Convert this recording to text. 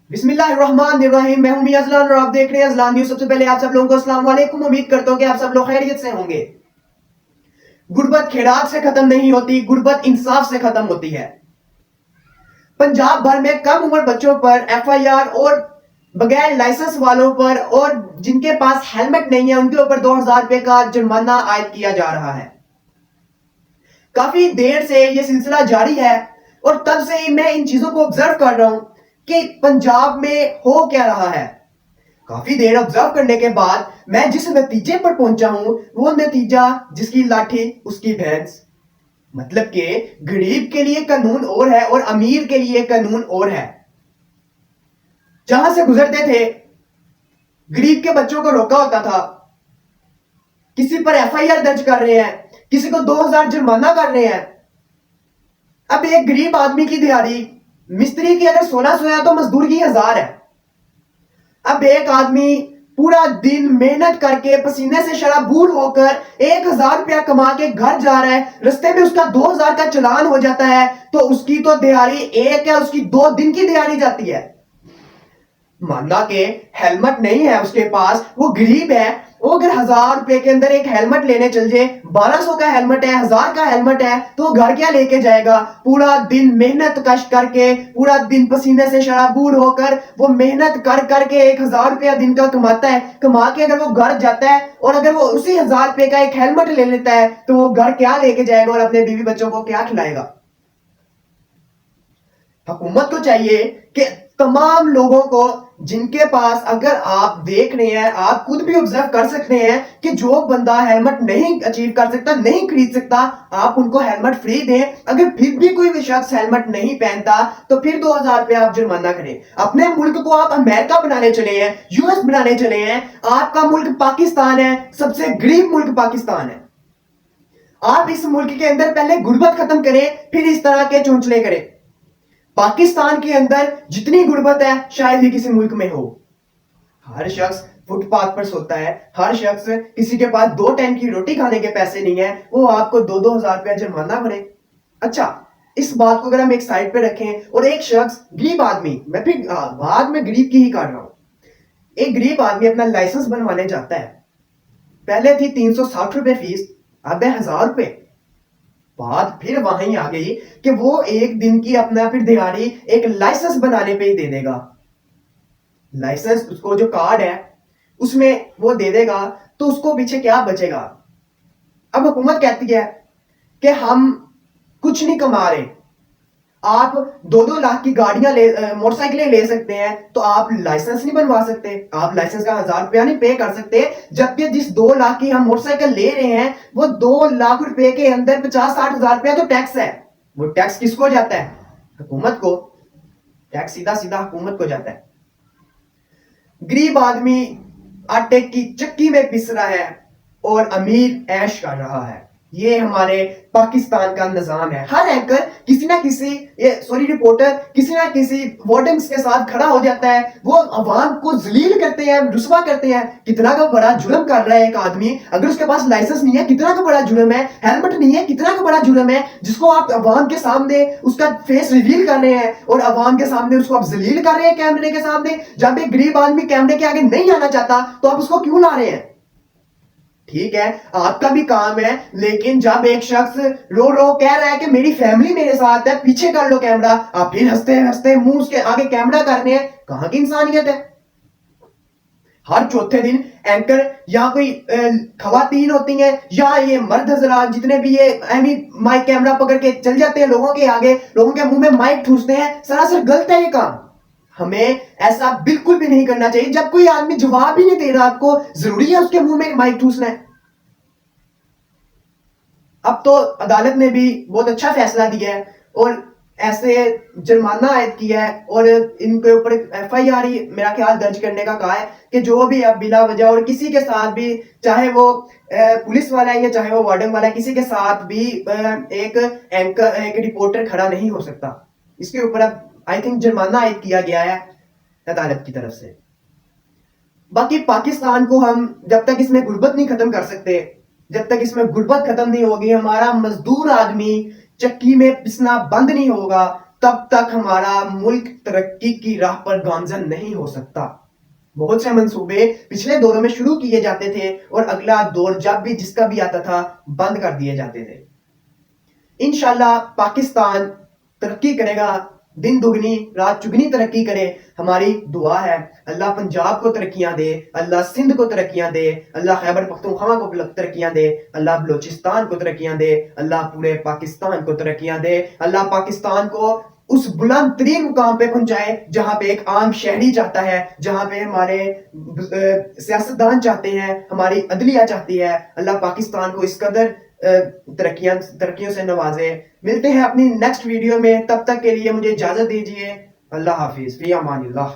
بسم اللہ الرحمن الرحیم. میں ہوں میاں اذلان اور آپ دیکھ رہے ہیں اذلان نیوز. سب سے پہلے آپ سب لوگوں کو السلام علیکم. امید کرتا ہوں کہ آپ سب لوگ خیریت سے ہوں گے. غربت خیرات سے ختم نہیں ہوتی, غربت انصاف سے ختم ہوتی ہے. پنجاب بھر میں کم عمر بچوں پر ایف آئی آر اور بغیر لائسنس والوں پر اور جن کے پاس ہیلمٹ نہیں ہے ان کے اوپر 2000 روپے کا جرمانہ عائد کیا جا رہا ہے. کافی دیر سے یہ سلسلہ جاری ہے اور تب سے ہی میں ان چیزوں کو آبزرو کر رہا ہوں کہ پنجاب میں ہو کیا رہا ہے. کافی دیر آبزرو کرنے کے بعد میں جس نتیجے پر پہنچا ہوں وہ نتیجہ جس کی لاٹھی اس کی بھینس. مطلب کہ غریب کے لیے قانون اور ہے اور امیر کے لیے قانون اور ہے. جہاں سے گزرتے تھے غریب کے بچوں کو روکا ہوتا تھا, کسی پر ایف آئی آر درج کر رہے ہیں, کسی کو 2000 جرمانہ کر رہے ہیں. اب ایک غریب آدمی کی دیہاڑی مستری کی اگر 1600 ہے تو مزدور کی 1000 ہے. اب ایک آدمی پورا دن محنت کر کے پسینے سے شرابور ہو کر 1000 روپیہ کما کے گھر جا رہا ہے, رستے میں اس کا 2000 کا چلان ہو جاتا ہے تو اس کی تو دیہاڑی ایک ہے, اس کی 2 دن کی دیہاڑی جاتی ہے. ماننا کہ ہیلمٹ نہیں ہے اس کے پاس, وہ غریب ہے, وہ اگر 1000 روپے کے اندر ایک ہیلمٹ لینے چل جائے, 1200 کا ہیلمٹ ہے, 1000 کا ہیلمٹ ہے, تو وہ گھر کیا لے کے جائے گا؟ پورا دن محنت کش کر کے, پورا دن پسینے سے شرابور ہو کر وہ محنت کر کر کے 1000 روپیہ دن کا کماتا ہے. کما کے اگر وہ گھر جاتا ہے اور اگر وہ اسی 1000 روپے کا ایک ہیلمٹ لے لیتا ہے تو وہ گھر کیا لے کے جائے گا اور اپنے بیوی بچوں کو کیا کھلائے گا؟ حکومت کو چاہیے کہ تمام لوگوں کو جن کے پاس, اگر آپ دیکھ رہے ہیں, آپ خود بھی آبزرو کر سکتے ہیں کہ جو بندہ ہیلمٹ نہیں اچیو کر سکتا, نہیں خرید سکتا, آپ ان کو ہیلمٹ فری دیں. اگر پھر بھی کوئی شخص ہیلمٹ نہیں پہنتا تو پھر 2000 روپے آپ جرمانہ کریں. اپنے ملک کو آپ امریکہ بنانے چلے ہیں, یو ایس بنانے چلے ہیں. آپ کا ملک پاکستان ہے, سب سے غریب ملک پاکستان ہے. آپ اس ملک کے اندر پہلے غربت ختم کریں, پھر اس طرح کے چونچلے کریں. پاکستان کے اندر جتنی غربت ہے شاید ہی کسی ملک میں ہو. ہر شخص فٹ پاتھ پر سوتا ہے, ہر شخص, کسی کے پاس 2 ٹائم کی روٹی کھانے کے پیسے نہیں ہیں, وہ آپ کو 2-2000 روپیہ جرمانہ بھرے. اچھا, اس بات کو اگر ہم ایک سائڈ پہ رکھیں اور ایک شخص غریب آدمی, میں پھر بعد میں غریب کی ہی کر رہا ہوں, ایک غریب آدمی اپنا لائسنس بنوانے جاتا ہے. پہلے تھی 360 روپے فیس, اب ہے 1000 روپے. بات پھر وہیں آ گئی کہ وہ ایک دن کی اپنا پھر دیہاڑی ایک لائسنس بنانے پہ ہی دے دے گا. لائسنس اس کو جو کارڈ ہے اس میں وہ دے دے گا تو اس کو پیچھے کیا بچے گا؟ اب حکومت کہتی ہے کہ ہم کچھ نہیں کما رہے, آپ 2-2 لاکھ کی گاڑیاں موٹر سائیکلیں لے سکتے ہیں تو آپ لائسنس نہیں بنوا سکتے, آپ لائسنس کا 1000 روپیہ نہیں پے کر سکتے, جبکہ جس 2 لاکھ کی ہم موٹر سائیکل لے رہے ہیں وہ 2 لاکھ روپے کے اندر 50-60 ہزار روپیہ تو ٹیکس ہے. وہ ٹیکس کس کو جاتا ہے؟ حکومت کو. ٹیکس سیدھا سیدھا حکومت کو جاتا ہے. غریب آدمی آٹے کی چکی میں پس رہا ہے اور امیر عیش کر رہا ہے. یہ ہمارے پاکستان کا نظام ہے. ہر اینکر کسی نہ کسی, رپورٹر کسی نہ کسی وارڈنگز کے ساتھ کھڑا ہو جاتا ہے, وہ عوام کو ذلیل کرتے ہیں, رسوا کرتے ہیں. کتنا کا بڑا جرم کر رہا ہے ایک آدمی, اگر اس کے پاس لائسنس نہیں ہے کتنا کا بڑا جرم ہے, ہیلمٹ نہیں ہے کتنا کا بڑا جرم ہے, جس کو آپ عوام کے سامنے اس کا فیس ریویل کر رہے ہیں اور عوام کے سامنے اس کو آپ ذلیل کر رہے ہیں کیمرے کے سامنے. جب ایک غریب آدمی کیمرے کے آگے نہیں آنا چاہتا تو آپ اس کو کیوں لا رہے ہیں؟ ٹھیک ہے, آپ کا بھی کام ہے, لیکن جب ایک شخص رو رو کہہ رہا ہے کہ میری فیملی میرے ساتھ ہے, پیچھے کر لو کیمرہ, آپ پھر ہنستے ہنستے منہ اس کے آگے کیمرہ کرنے ہیں, کہاں کی انسانیت ہے؟ ہر چوتھے دن اینکر یا کوئی خواتین ہوتی ہیں یا یہ مرد حضرات جتنے بھی یہ مائک کیمرہ پکڑ کے چل جاتے ہیں لوگوں کے آگے, لوگوں کے منہ میں مائک ٹھوستے ہیں. سراسر غلط ہے یہ کام. ہمیں ایسا بالکل بھی نہیں کرنا چاہیے. جب کوئی آدمی جواب ہی نہیں دے رہا آپ کو, ضروری ہے اس کے منہ میں مائک ٹھوسنا ہے؟ اب تو عدالت نے بھی بہت اچھا فیصلہ دیا ہے اور ایسے جرمانہ عائد کیا ہے اور ان کے اوپر ایف آئی آر ہی میرا خیال درج کرنے کا کہا ہے کہ جو بھی اب بلا وجہ اور کسی کے ساتھ بھی, چاہے وہ پولیس والا ہے یا چاہے وہ وارڈن والا ہے, کسی کے ساتھ بھی ایک رپورٹر کھڑا نہیں ہو سکتا. اس کے اوپر اب آئی تھنک جرمانہ عائد کیا گیا ہے عدالت کی طرف سے. باقی پاکستان کو ہم جب تک اس میں غربت نہیں ختم کر سکتے, جب تک اس میں غربت ختم نہیں ہوگی, ہمارا مزدور آدمی چکی میں پسنا بند نہیں ہوگا, تب تک ہمارا ملک ترقی کی راہ پر گامزن نہیں ہو سکتا. بہت سے منصوبے پچھلے دوروں میں شروع کیے جاتے تھے اور اگلا دور جب بھی جس کا بھی آتا تھا بند کر دیے جاتے تھے. انشاءاللہ پاکستان ترقی کرے گا، دن دگنی رات چگنی ترقی کرے. ہماری دعا ہے اللہ پنجاب کو ترقیاں دے، اللہ سندھ کو ترقیاں دے، اللہ خیبر پختونخوا کو ترقیاں دے، اللہ بلوچستان کو ترقیاں دے، اللہ پورے پاکستان کو ترقیاں دے. اللہ پاکستان کو اس بلند ترین مقام پہ پہنچائے جہاں پہ ایک عام شہری چاہتا ہے، جہاں پہ ہمارے سیاستدان چاہتے ہیں، ہماری عدلیہ چاہتی ہے. اللہ پاکستان کو اس قدر ترقیوں سے نوازے. ملتے ہیں اپنی نیکسٹ ویڈیو میں، تب تک کے لیے مجھے اجازت دیجیے. اللہ حافظ، فی امان اللہ.